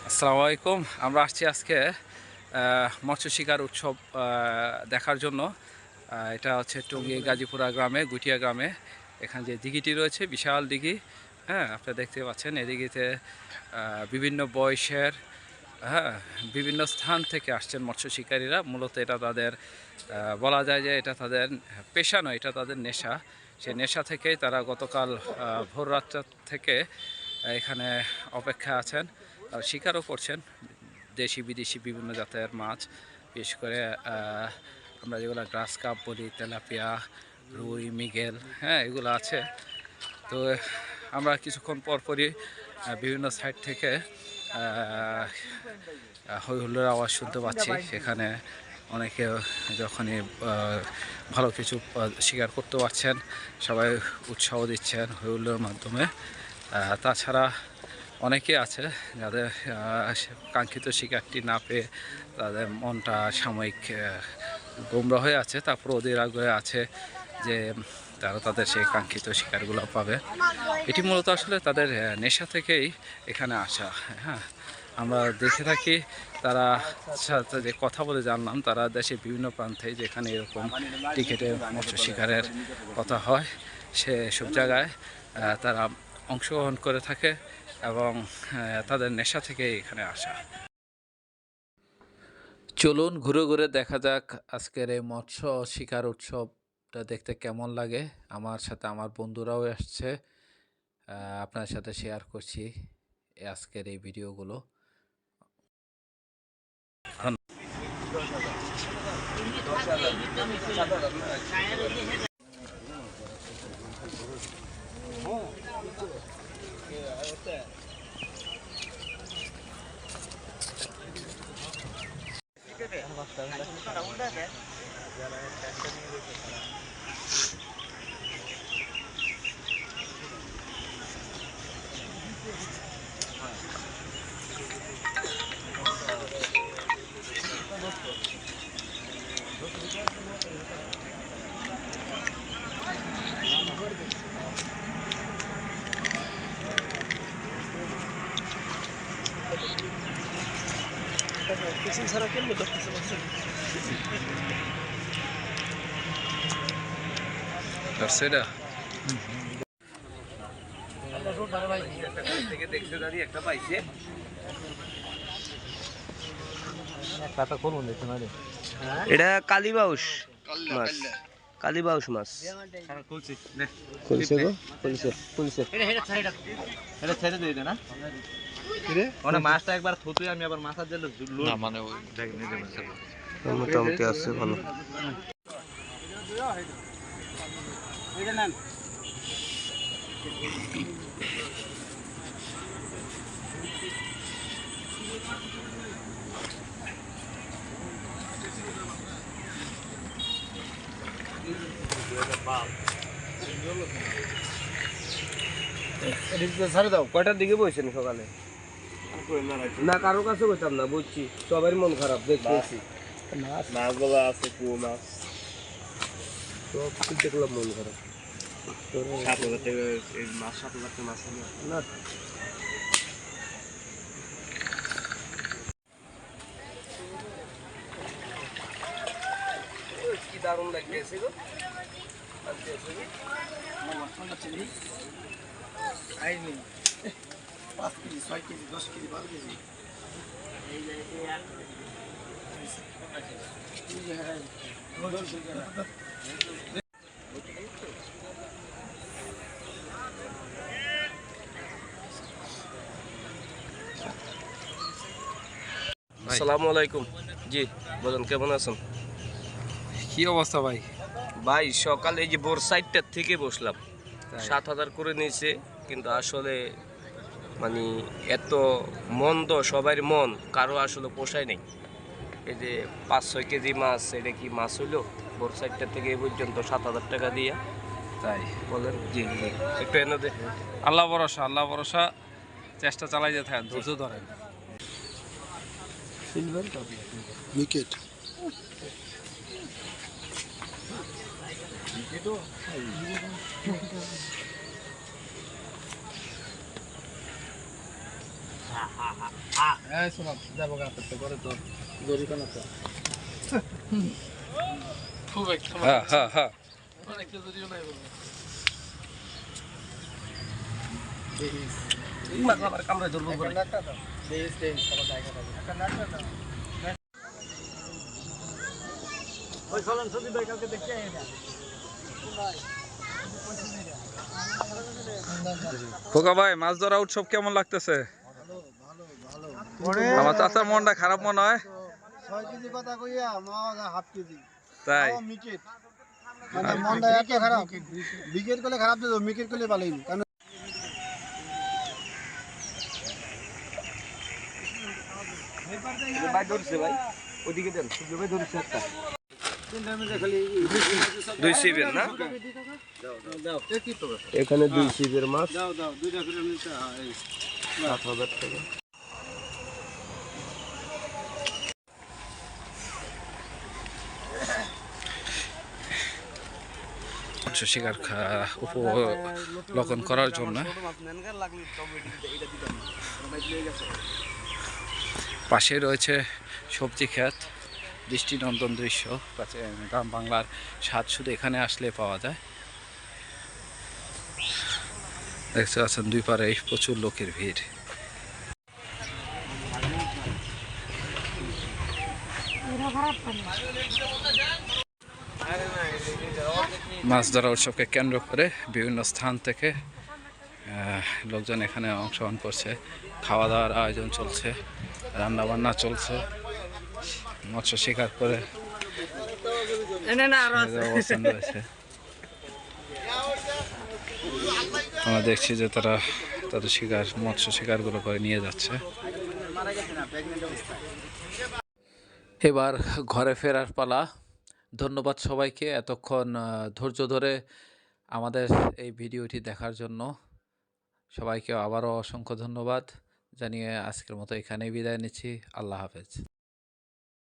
আসসালামু আলাইকুম। আমরা আসছি আজকে মৎস্য শিকার উৎসব দেখার জন্য। এটা হচ্ছে টঙ্গী গাজীপুরা গ্রামে, গুটিয়া গ্রামে। এখানে যে দিঘিটি রয়েছে, বিশাল দিঘি। হ্যাঁ, আপনারা দেখতে পাচ্ছেন এই দিঘিতে বিভিন্ন বয়সের, হ্যাঁ, বিভিন্ন স্থান থেকে আসছেন মৎস্য শিকারীরা। মূলত এটা তাদের বলা যায় যে এটা তাদের পেশা নয়, এটা তাদের নেশা। সেই নেশা থেকেই তারা গতকাল ভোর রাতটা থেকে এখানে অপেক্ষা আছেন, শিকারও করছেন দেশি বিদেশি বিভিন্ন জাতের মাছ। বিশেষ করে আমরা যেগুলো গ্রাস কাপ বলি, তেলাপিয়া, রুই, মৃগেল, হ্যাঁ, এগুলো আছে। তো আমরা কিছুক্ষণ পরপরই বিভিন্ন সাইড থেকে হই হুল্লোড়ের আওয়াজ শুনতে পাচ্ছি। সেখানে অনেকে যখনই ভালো কিছু শিকার করতে পারছেন, সবাই উৎসাহ দিচ্ছেন হই হুল্লোড়ের মাধ্যমে। তাছাড়া অনেকে আছে যাদের কাঙ্ক্ষিত শিকারটি না পেয়ে তাদের মনটা সাময়িক গোমরা হয়ে আছে। তারপর ওদের আগ্রহে আছে যে তারা তাদের সেই কাঙ্ক্ষিত শিকারগুলো পাবে। এটি মূলত আসলে তাদের নেশা থেকেই এখানে আসা। হ্যাঁ, আমরা দেখে থাকি তারা সাথে যে কথা বলে জানলাম, তারা দেশের বিভিন্ন প্রান্তে যেখানে এরকম টিকেটে মৎস্য শিকারের কথা হয় সেসব জায়গায় তারা অংশগ্রহণ করে থাকে এবং তাদের নেশা থেকে এখানে আসা। চলুন ঘুরে ঘুরে দেখা যাক আজকের এই মৎস্য শিকার উৎসবটা দেখতে কেমন লাগে। আমার সাথে আমার বন্ধুরাও আসছে, আপনার সাথে শেয়ার করছি আজকের এই ভিডিওগুলো। ছাড়া কেমন দেখতেছে একটা পাইছে এটা কালীবাউস মাছ, কালীবাউস মাছ খুলছে গো, খুলছে খুলছে। এটা ছেড়ে দিয়ে দে না মানে মাছটা একবার থুতুই আমি আবার মাথার জন্য না মানে ওই মোটামুটি আছে ভালো। ছাড়ে দাও। কয়টার দিকে বসেছেন সকালে? না কারোর কাছে বসতাম না, বুঝছি সবার মন খারাপ দেখতেছি। মাছগুলো আছে পুরো মাছ সব কিছু দেখলাম মন খারাপ। 7,000 টাকা এই মাছ 7,000 টাকা মাছ না কি দারুণ লাগতেছে গো। পাঁচ কেজি 6 কেজি 10 কেজি 12 কেজি আসসালামু আলাইকুম। জি বলেন, কেমন আছেন? কি অবস্থা ভাই? ভাই সকালে এই যে ভোর 4টার থেকে বসলাম, 7,000 করে নিয়েছে, কিন্তু আসলে মানে এত মন্দ সবার মন, কারো আসলে পোষায় নেই। এই যে 5-6 কেজি মাছ, এটা কি মাছ হইলো? ভোর 4টা থেকে এই পর্যন্ত 7,000 টাকা দিয়ে। তাই বলেন জি জি, একটু এনে দে। আল্লাহ ভরসা, আল্লাহ ভরসা, চেষ্টা চালাই যেতে থাকেন, ধৈর্য ধরেন। উইকেট হ্যাঁ হ্যাঁ হ্যাঁ কামড়ে ধরবো করে। খোকা ভাই, মাছ ধরা উৎসব কেমন লাগতেছে? আমার চাচার মনটা খারাপ মনে হয়। 6 কেজি কথা কইয়া মাছ হাফ কেজি তাই মিকেট মানে মনটা এত খারাপ বিকেট করলে খারাপ দিত মিকেট করলে ভালোই কারণ ভাই ধরছে ভাই, ওদিকে দেন, সূর্য ভাই ধরছে একটা। 2 সিবের না? এখানে 2 সিবের মাছ। দাও দাও দুইটা করে নিতে হয় 7,000 টাকা। মৎস্য শিকার উপলক্ষণ করার জন্য পাশে রয়েছে সবজি ক্ষেত, দৃষ্টিনন্দন দৃশ্য। গ্রাম বাংলার স্বাদ শুধু এখানে আসলে পাওয়া যায়। দেখতে পাচ্ছেন দুই পারে প্রচুর লোকের ভিড়। মাছ ধরা উৎসবকে কেন্দ্র করে বিভিন্ন স্থান থেকে লোকজন এখানে অংশগ্রহণ করছে। খাওয়া দাওয়ার আয়োজন চলছে, রান্না বান্না চলছে, মৎস্য শিকার করে অবস্থান রয়েছে। আমরা দেখছি যে তারা তাদের মৎস্য শিকারগুলো করে নিয়ে যাচ্ছে। এবার ঘরে ফেরার পালা। ধন্যবাদ সবাইকে এতক্ষণ ধৈর্য ধরে আমাদের এই ভিডিওটি দেখার জন্য। সবাইকে আবারও অসংখ্য ধন্যবাদ জানিয়ে আজকের মতো এখানেই বিদায় নিচ্ছি। আল্লাহ হাফেজ।